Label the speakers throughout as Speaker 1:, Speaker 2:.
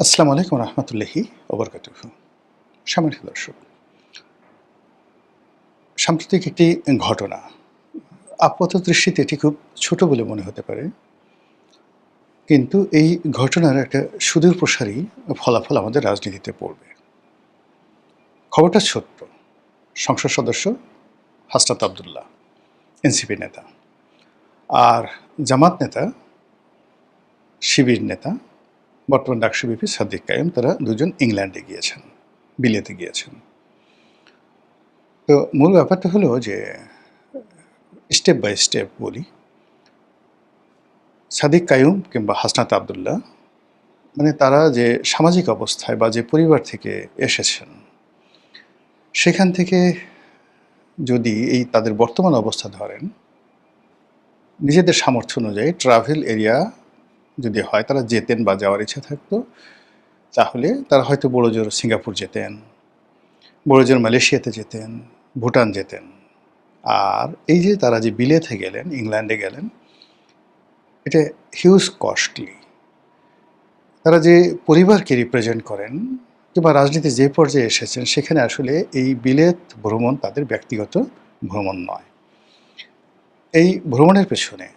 Speaker 1: আসসালামু আলাইকুম রহমতুল্লাহি ওবরকাতুহু। সম্মানিত দর্শক, সাম্প্রতিক একটি ঘটনা আপাত দৃষ্টিতে এটি খুব ছোট বলে মনে হতে পারে, কিন্তু এই ঘটনার একটা সুদূর প্রসারী ফলাফল আমাদের রাজনীতিতে পড়বে। খবরটা ছোট্ট। সংসদ সদস্য হাসনাত আবদুল্লাহ, এনসিপি নেতা, আর জামাত নেতা, শিবির নেতা, বর্তমান ডাকসু বিপি সাদিক কায়েম, তারা দুজন ইংল্যান্ডে গিয়েছেন, বিলেতে গিয়েছেন। তো মূল ব্যাপারটা হলো যে স্টেপ বাই স্টেপ বলি। সাদিক কায়ুম কিংবা হাসনাত আবদুল্লাহ, মানে তারা যে সামাজিক অবস্থায় বা যে পরিবার থেকে এসেছেন, সেখান থেকে যদি এই তাদের বর্তমান অবস্থা ধরেন, নিজেদের সামর্থ্য অনুযায়ী ট্রাভেল এরিয়া যদি হয় তারা যেতেন বা যাওয়ার ইচ্ছা থাকতো, তাহলে তারা হয়তো বড়জোর সিঙ্গাপুর যেতেন, বড়জোর মালয়েশিয়াতে যেতেন, ভুটান যেতেন। আর এই যে তারা যে বিলেতে গেলেন, ইংল্যান্ডে গেলেন, এটা হিউজ কস্টলি। তারা যে পরিবারকে রিপ্রেজেন্ট করেন কিংবা রাজনীতি যে পর্যায়ে এসেছেন, সেখানে আসলে এই বিলেত ভ্রমণ তাদের ব্যক্তিগত ভ্রমণ নয়। এই ভ্রমণের পেছনে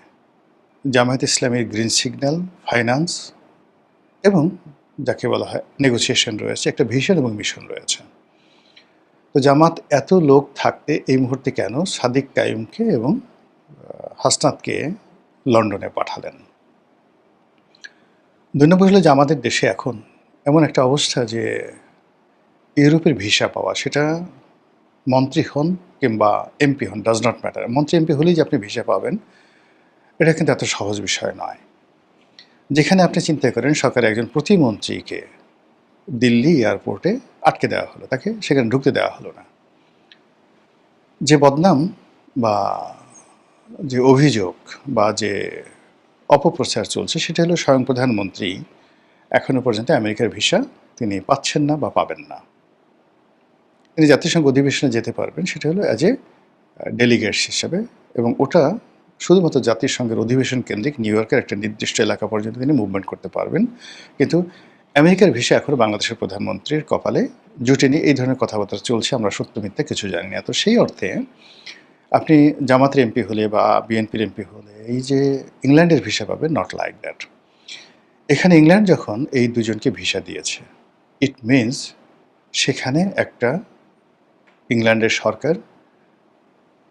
Speaker 1: জামায়াত ইসলামীর গ্রিন সিগন্যাল, ফাইন্যান্স এবং যাকে বলা হয় নেগোসিয়েশন রয়েছে, একটা ভিশন এবং মিশন রয়েছে। তো জামাত এত লোক থাকতে এই মুহূর্তে কেন সাদিক কায়ুমকে এবং হাসনাতকে লন্ডনে পাঠালেন? ২ নম্বর হলো যে আমাদের দেশে এখন এমন একটা অবস্থা যে ইউরোপের ভিসা পাওয়া, সেটা মন্ত্রী হন কিংবা এমপি হন, ডাজ নট ম্যাটার। মন্ত্রী এমপি হলেই যে আপনি ভিসা পাবেন, এটা কিন্তু এত সহজ বিষয় নয়। যেখানে আপনি চিন্তা করেন সরকারের একজন প্রতিমন্ত্রীকে দিল্লি এয়ারপোর্টে আটকে দেওয়া হলো, তাকে সেখানে ঢুকতে দেওয়া হলো না। যে বদনাম বা যে অভিযোগ বা যে অপপ্রচার চলছে, সেটা হলো স্বয়ং প্রধানমন্ত্রী এখনো পর্যন্ত আমেরিকার ভিসা তিনি পাচ্ছেন না বা পাবেন না। তিনি জাতিসংঘ অধিবেশনে যেতে পারবেন, সেটা হলো অ্যাজ এ ডেলিগেটস হিসাবে, এবং ওটা শুধুমাত্র জাতিসংঘের অধিবেশন কেন্দ্রিক নিউ ইয়র্কের একটা নির্দিষ্ট এলাকা পর্যন্ত তিনি মুভমেন্ট করতে পারবেন। কিন্তু আমেরিকার ভিসা এখনও বাংলাদেশের প্রধানমন্ত্রীর কপালে জুটেনি। এই ধরনের কথাবার্তা চলছে, আমরা সত্য মিথ্যা কিছু জানি না। তো সেই অর্থে আপনি জামাতের এমপি হলে বা বিএনপির এমপি হলে এই যে ইংল্যান্ডের ভিসা পাবেন, নট লাইক দ্যাট। এখানে ইংল্যান্ড যখন এই দুজনকে ভিসা দিয়েছে, ইট মিনস সেখানে একটা ইংল্যান্ডের সরকার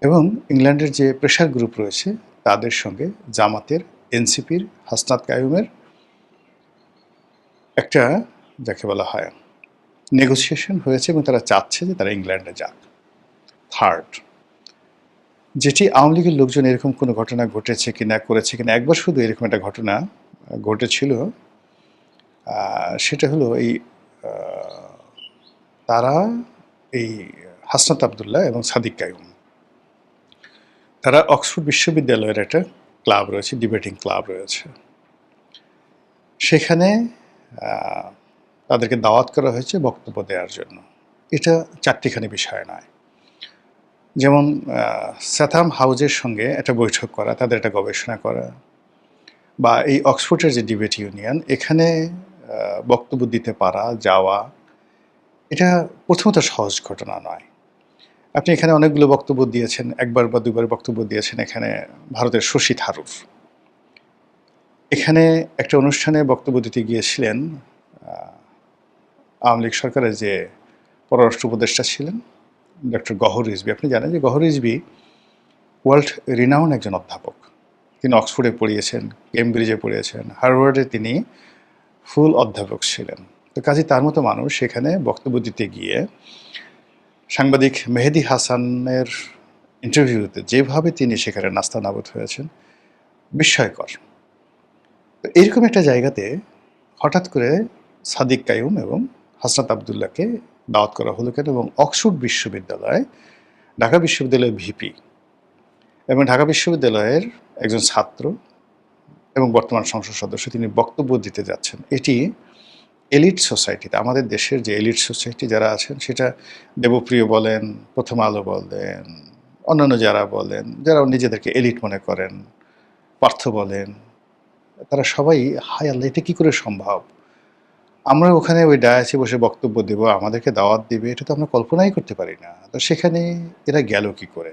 Speaker 1: এবং ইংল্যান্ডের যে প্রেশার গ্রুপ রয়েছে তাদের সঙ্গে জামাতের, এনসিপির, হাসনাত কায়ুমের একটা যাকে বলা হয় নেগোসিয়েশন হয়েছে, এবং তারা চাচ্ছে যে তারা ইংল্যান্ডে যাক। থার্ড, যেটি আওয়ামী লীগের লোকজন এরকম কোনো ঘটনা ঘটেছে কিনা, করেছে কিনা, একবার শুধু এরকম একটা ঘটনা ঘটেছিল। সেটা হলো এই তারা এই হাসনাত আবদুল্লাহ এবং সাদিক কায়ুম, তারা অক্সফোর্ড বিশ্ববিদ্যালয়ের একটা ক্লাব রয়েছে, ডিবেটিং ক্লাব রয়েছে, সেখানে তাদেরকে দাওয়াত করা হয়েছে বক্তব্য দেওয়ার জন্য। এটা চারটিখানি বিষয় নয়। যেমন স্যাথাম হাউজের সঙ্গে একটা বৈঠক করা, তাদের একটা গবেষণা করা, বা এই অক্সফোর্ডের যে ডিবেট ইউনিয়ন, এখানে বক্তব্য দিতে পারা, যাওয়া, এটা প্রথমত সহজ ঘটনা নয়। আপনি এখানে অনেকগুলো বক্তব্য দিয়েছেন, একবার বা দুবার বক্তব্য দিয়েছেন এখানে ভারতের শশী থারুর। এখানে একটা অনুষ্ঠানে বক্তব্য দিতে গিয়েছিলেন আওয়ামী লীগ সরকারের যে পররাষ্ট্র উপদেষ্টা ছিলেন, ডক্টর গহর রিজভী। আপনি জানেন যে গহর রিজভী ওয়ার্ল্ড রিনাউন্ড একজন অধ্যাপক। তিনি অক্সফোর্ডে পড়িয়েছেন, কেমব্রিজে পড়িয়েছেন, হার্ভার্ডে তিনি ফুল অধ্যাপক ছিলেন। তো কাজে তার মতো মানুষ সেখানে বক্তব্য দিতে গিয়ে সাংবাদিক মেহেদি হাসানের ইন্টারভিউতে যেভাবে তিনি সেখানে নাস্তানাবুদ হয়েছেন, বিস্ময়কর। তো এইরকম একটা জায়গাতে হঠাৎ করে সাদিক কায়ুম এবং হাসনাত আবদুল্লাহকে দাওয়াত করা হলো কেন? এবং অক্সফোর্ড বিশ্ববিদ্যালয়, ঢাকা বিশ্ববিদ্যালয়ের ভিপি এবং ঢাকা বিশ্ববিদ্যালয়ের একজন ছাত্র এবং বর্তমান সংসদ সদস্য, তিনি বক্তব্য দিতে যাচ্ছেন। এটি এলিট সোসাইটিতে, আমাদের দেশের যে এলিট সোসাইটি যারা আছেন, সেটা দেবপ্রিয় বলেন, প্রথম আলো বলেন, অন্যান্য যারা বলেন, যারা নিজেদেরকে এলিট মনে করেন, পার্থ বলেন, তারা সবাই হায় আল্লাহ, এটা কী করে সম্ভব? আমরা ওখানে ওই ডায়াসে বসে বক্তব্য দেব, আমাদেরকে দাওয়াত দিবে, এটা তো আমরা কল্পনাই করতে পারি না। তো সেখানে এরা গেল কি করে?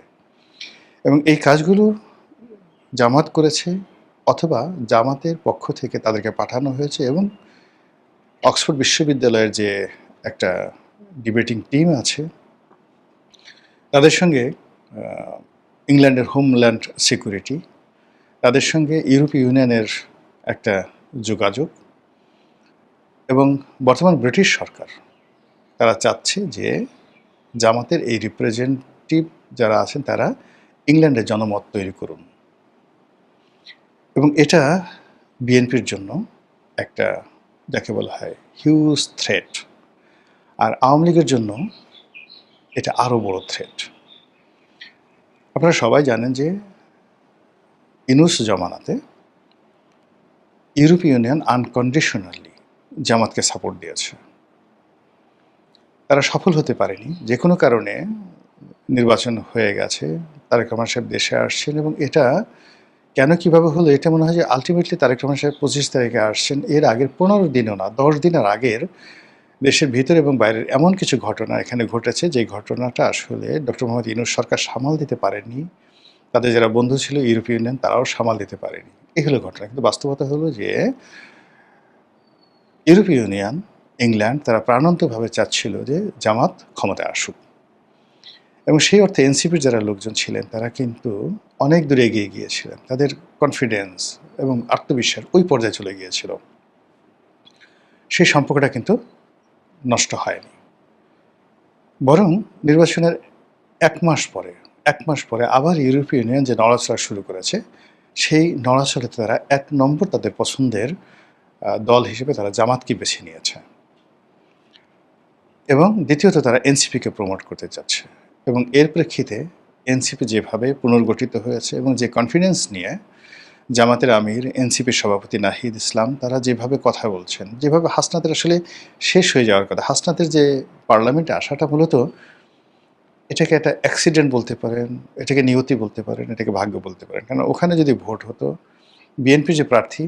Speaker 1: এবং এই কাজগুলো জামাত করেছে অথবা জামাতের পক্ষ থেকে তাদেরকে পাঠানো হয়েছে এবং অক্সফোর্ড বিশ্ববিদ্যালয়ের যে একটা ডিবেটিং টিম আছে তাদের সঙ্গে ইংল্যান্ডের হোমল্যান্ড সিকিউরিটি, তাদের সঙ্গে ইউরোপীয় ইউনিয়নের একটা যোগাযোগ এবং বর্তমান ব্রিটিশ সরকার তারা চাচ্ছে যে জামাতের এই রিপ্রেজেন্টেটিভ যারা আছেন তারা ইংল্যান্ডে জনমত তৈরি করুন এবং এটা বিএনপির জন্য একটা যাকে বলা হয় হিউজ থ্রেট, আর আওয়ামী লীগের জন্য এটা আরও বড় থ্রেট। আপনারা সবাই জানেন যে ইউনূস জমানাতে ইউরোপীয় ইউনিয়ন আনকন্ডিশনালি জামাতকে সাপোর্ট দিয়েছে। তারা সফল হতে পারেনি, যে কোনো কারণে নির্বাচন হয়ে গেছে, তারেক রহমান সাহেব দেশে আসছেন এবং এটা কেন কীভাবে হলো এটা মনে হয় যে আলটিমেটলি তারেক রহমান সাহেব 25 তারিখে আসছেন, এর আগের 15 দিনও না 10 দিনের আগের দেশের ভিতরে এবং বাইরের এমন কিছু ঘটনা এখানে ঘটেছে যে ঘটনাটা আসলে ডক্টর মোহাম্মদ ইউনূস সরকার সামাল দিতে পারেননি, তাদের যারা বন্ধু ছিল ইউরোপীয় ইউনিয়ন তারাও সামাল দিতে পারেনি। এই হলো ঘটনা। কিন্তু বাস্তবতা হলো যে ইউরোপীয় ইউনিয়ন, ইংল্যান্ড তারা প্রাণান্তভাবে চাচ্ছিল যে জামাত ক্ষমতায় আসুক এবং সেই অর্থে এনসিপির যারা লোকজন ছিলেন তারা কিন্তু অনেক দূরে এগিয়ে গিয়েছিলেন, তাদের কনফিডেন্স এবং আত্মবিশ্বাস ওই পর্যায়ে চলে গিয়েছিল। সেই সম্পর্কটা কিন্তু নষ্ট হয়নি, বরং নির্বাচনের এক মাস পরে আবার ইউরোপীয় ইউনিয়ন যে নড়াচড়া শুরু করেছে, সেই নড়াচড়াতে তারা 1 নম্বর তাদের পছন্দের দল হিসেবে তারা জামাতকে বেছে নিয়েছে এবং দ্বিতীয়ত তারা এনসিপিকে প্রমোট করতে চাচ্ছে এবং এর প্রেক্ষিতে এনসিপি যেভাবে পুনর্গঠিত হয়েছে এবং যে কনফিডেন্স নিয়ে জামাতের আমির, এনসিপির সভাপতি নাহিদ ইসলাম তারা যেভাবে কথা বলছেন, যেভাবে হাসনাতের আসলে শেষ হয়ে যাওয়ার কথা, হাসনাতের যে পার্লামেন্টে আসাটা মূলত এটাকে একটা অ্যাক্সিডেন্ট বলতে পারেন, এটাকে নিয়তি বলতে পারেন, এটাকে ভাগ্য বলতে পারেন। কারণ ওখানে যদি ভোট হতো, বিএনপির যে প্রার্থী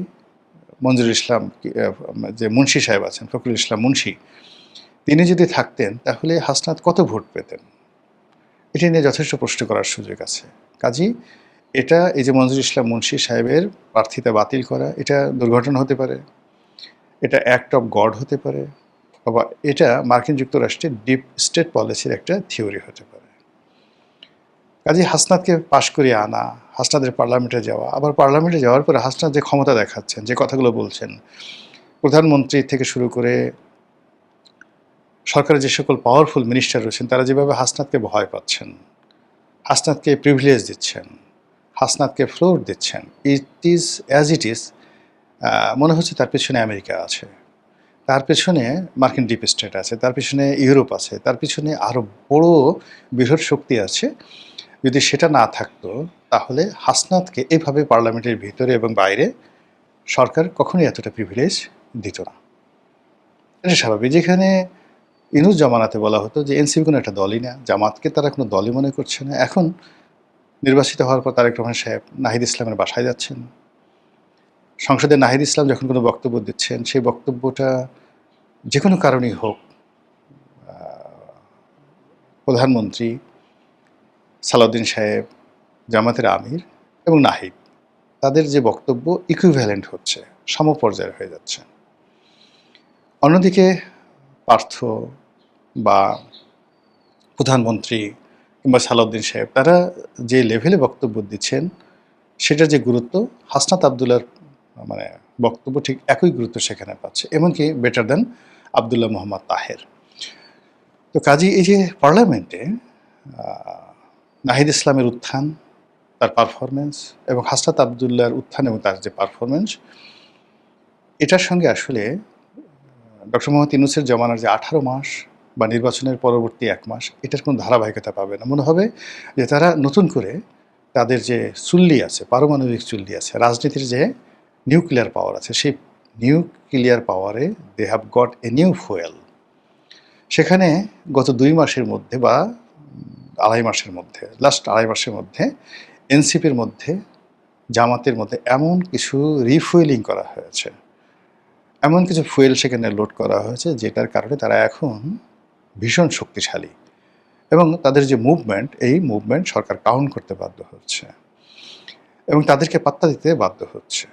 Speaker 1: মঞ্জুরুল ইসলাম যে মুন্সি সাহেব আছেন, ফখরুল ইসলাম মুন্সি, তিনি যদি থাকতেন তাহলে হাসনাত কত ভোট পেতেন, এটি নিয়ে যথেষ্ট প্রশ্ন করার সুযোগ আছে। কাজেই এটা এই যে মঞ্জুরুল ইসলাম মুন্সি সাহেবের প্রার্থিতা বাতিল করা, এটা দুর্ঘটনা হতে পারে, এটা অ্যাক্ট অফ গড হতে পারে, বা এটা মার্কিন যুক্তরাষ্ট্রের ডিপ স্টেট পলিসির একটা থিওরি হতে পারে। কাজেই হাসনাতকে পাশ করিয়ে আনা, হাসনাতের পার্লামেন্টে যাওয়া, আবার পার্লামেন্টে যাওয়ার পরে হাসনাত যে ক্ষমতা দেখাচ্ছেন, যে কথাগুলো বলছেন, প্রধানমন্ত্রী থেকে শুরু করে সরকারের যে সকল পাওয়ারফুল মিনিস্টার রয়েছেন তারা যেভাবে হাসনাতকে ভয় পাচ্ছেন, হাসনাতকে প্রিভিলেজ দিচ্ছেন, হাসনাতকে ফ্লোর দিচ্ছেন, it is as it is, মনে হচ্ছে তার পেছনে আমেরিকা আছে, তার পেছনে মার্কিন ডিপ স্টেট আছে, তার পেছনে ইউরোপ আছে, তার পেছনে আরও বড় বৃহৎ শক্তি আছে। যদি সেটা না থাকতো তাহলে হাসনাতকে এভাবে পার্লামেন্টের ভিতরে এবং বাইরে সরকার কখনোই এতটা প্রিভিলেজ দিত না। এটা স্বাভাবিক। যেখানে ইউনূস জমানাতে বলা হতো যে এনসিপি কোনো একটা দলই না, জামাতকে তারা কোনো দলই মনে করছে না, এখন নির্বাচিত হওয়ার পর তারেক রহমান সাহেব নাহিদ ইসলামের বাসায় যাচ্ছেন, সংসদে নাহিদ ইসলাম যখন কোনো বক্তব্য দিচ্ছেন সেই বক্তব্যটা যে কোনো কারণেই হোক, প্রধানমন্ত্রী, সালাউদ্দিন সাহেব, জামাতের আমির এবং নাহিদ তাদের যে বক্তব্য ইকুইভ্যালেন্ট হচ্ছে, সমপর্যায়ের হয়ে যাচ্ছে। অন্যদিকে পার্থ বা প্রধানমন্ত্রী কিংবা সালাউদ্দিন সাহেব তারা যে লেভেলে বক্তব্য দিচ্ছেন সেটার যে গুরুত্ব হাসনাত আবদুল্লাহর মানে বক্তব্য ঠিক একই গুরুত্ব সেখানে পাচ্ছে, এমনকি বেটার দেন আবদুল্লাহ মোহাম্মদ তাহের। তো কাজী এই যে পার্লামেন্টে নাহিদ ইসলামের উত্থান, তার পারফরমেন্স এবং হাসনাত আবদুল্লাহর উত্থান এবং তার যে পারফরমেন্স, এটার সঙ্গে আসলে ডক্টর মোহাম্মদ ইউনূসের জমানার যে 18 মাস বা নির্বাচনের পরবর্তী 1 মাস এটার কোনো ধারাবাহিকতা পাবে না। মনে হবে যে তারা নতুন করে তাদের যে চুল্লি আছে, পারমাণবিক চুল্লি আছে, রাজনীতির যে নিউক্লিয়ার পাওয়ার আছে, সেই নিউক্লিয়ার পাওয়ারে they have got a new fuel. সেখানে গত 2 মাসের মধ্যে বা আড়াই মাসের মধ্যে, লাস্ট আড়াই মাসের মধ্যে এনসিপির মধ্যে, জামাতের মধ্যে এমন কিছু রিফুয়েলিং করা হয়েছে, এমন কিছু ফুয়েল সেখানে লোড করা হয়েছে যেটার কারণে তারা এখন ভীষণ শক্তিশালী এবং তাদের যে মুভমেন্ট, এই মুভমেন্ট সরকার কাউন্ট করতে বাধ্য হচ্ছে এবং তাদেরকে পাত্তা দিতে বাধ্য হচ্ছে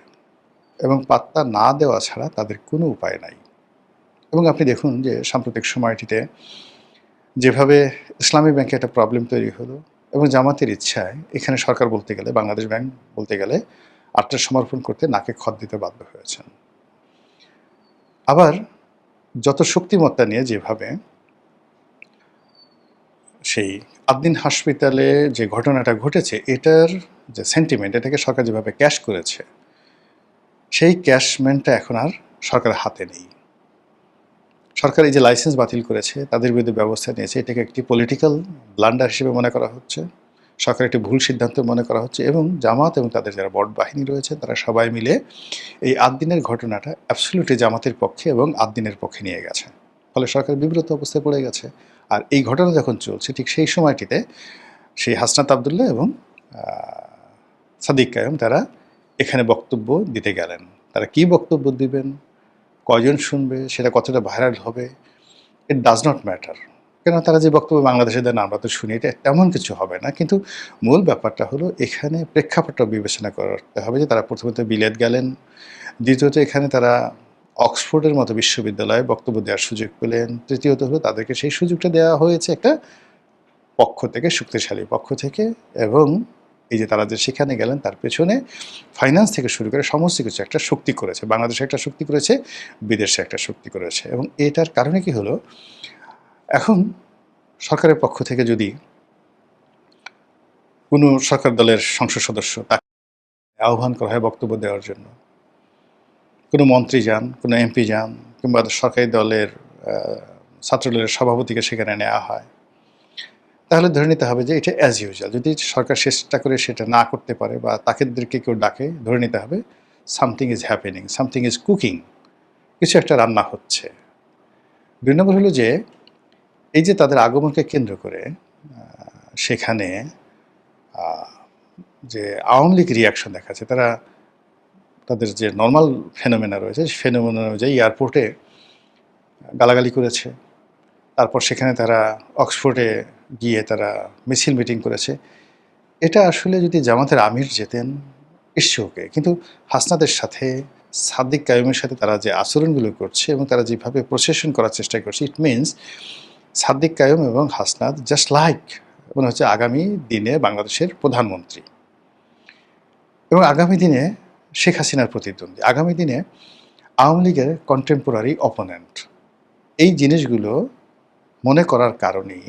Speaker 1: এবং পাত্তা না দেওয়া ছাড়া তাদের কোনো উপায় নাই। এবং আপনি দেখুন যে সাম্প্রতিক সময়টিতে যেভাবে ইসলামী ব্যাংকে একটা প্রবলেম তৈরি হলো এবং জামাতের ইচ্ছায় এখানে সরকার বলতে গেলে, বাংলাদেশ ব্যাংক বলতে গেলে আত্মসমর্পণ করতে নাকে খত দিতে বাধ্য হয়েছেন। আবার যত শক্তিমত্তা নিয়ে যেভাবে সেই আদ্দিন হাসপাতালে যে ঘটনাটা ঘটেছে, এটার যে সেন্টিমেন্ট, এটাকে সরকার যেভাবে ক্যাশ করেছে, সেই ক্যাশমেন্টটা এখন আর সরকারের হাতে নেই। সরকার এই যে লাইসেন্স বাতিল করেছে, তাদের বিরুদ্ধে ব্যবস্থা নিয়েছে, এটাকে একটি পলিটিক্যাল ব্লান্ডার হিসেবে মনে করা হচ্ছে, সরকার একটি ভুল সিদ্ধান্ত মনে করা হচ্ছে এবং জামাত এবং তাদের যারা বড় বাহিনী রয়েছে তারা সবাই মিলে এই আদ্দিনের ঘটনাটা অ্যাবসলিউটলি জামাতের পক্ষে এবং আদ্দিনের পক্ষে নিয়ে গেছে। ফলে সরকার বিব্রত অবস্থায় পড়ে গেছে। আর এই ঘটনা যখন চলছে ঠিক সেই সময়টিতে সেই হাসনাত আবদুল্লাহ এবং সাদিক কায়েম তারা এখানে বক্তব্য দিতে গেলেন। তারা কি বক্তব্য দিবেন, কয়জন শুনবে, সেটা কতটা ভাইরাল হবে, ইট ডাজ নট ম্যাটার। কেন তারা যে বক্তব্য বাংলাদেশে দেন আমরা তো শুনি, এটা তেমন কিছু হবে না। কিন্তু মূল ব্যাপারটা হলো এখানে প্রেক্ষাপটটা বিবেচনা করতে হবে যে তারা প্রথমত বিলেত গেলেন, দ্বিতীয়ত এখানে তারা অক্সফোর্ডের মতো বিশ্ববিদ্যালয়ে বক্তব্য দেওয়ার সুযোগ পেলেন, তৃতীয়ত হলো তাদেরকে সেই সুযোগটা দেওয়া হয়েছে একটা পক্ষ থেকে, শক্তিশালী পক্ষ থেকে। এবং এই যে তারা যে সেখানে গেলেন তার পেছনে ফাইন্যান্স থেকে শুরু করে সমস্ত কিছু একটা শক্তি করেছে, বাংলাদেশে একটা শক্তি করেছে, বিদেশে একটা শক্তি করেছে। এবং এটার কারণে কি হলো, এখন সরকারের পক্ষ থেকে যদি কোনো সরকার দলের সংসদ সদস্য তাকে আহ্বান করা হয় বক্তব্য দেওয়ার জন্য, কোনো মন্ত্রী যান, কোনো এমপি যান, কিংবা সরকারি দলের ছাত্রদলের সভাপতিকে সেখানে নেওয়া হয়, তাহলে ধরে নিতে হবে যে এটা অ্যাজ ইউজুয়াল। যদি সরকার চেষ্টা করে সেটা না করতে পারে বা তাদেরকে কেউ ডাকে, ধরে নিতে হবে something is happening, something is cooking, কিছু একটা রান্না হচ্ছে। ২ নম্বর হলো যে এই যে তাদের আগমনকে কেন্দ্র করে সেখানে যে আওয়ামী লীগ রিয়াকশন দেখাচ্ছে, তারা তাদের যে নর্মাল ফেনোমেনা রয়েছে সেই ফেনোমেনা অনুযায়ী এয়ারপোর্টে গালাগালি করেছে, তারপর সেখানে তারা অক্সফোর্ডে গিয়ে তারা মিছিল মিটিং করেছে। এটা আসলে যদি জামাতের আমির যেতেন ইস্যুকে, কিন্তু হাসনাদের সাথে সাদিক কায়ুমের সাথে তারা যে আচরণগুলো করছে এবং তারা যেভাবে প্রসেশন করার চেষ্টা করছে, ইট মিনস সাদিক কায়ুম এবং হাসনাদ জাস্ট লাইক মনে হচ্ছে আগামী দিনে বাংলাদেশের প্রধানমন্ত্রী এবং আগামী দিনে শেখ হাসিনার প্রতিদ্বন্দ্বী, আগামী দিনে আওয়ামী লীগের কন্টেম্পোরারি অপোনেন্ট। এই জিনিসগুলো মনে করার কারণেই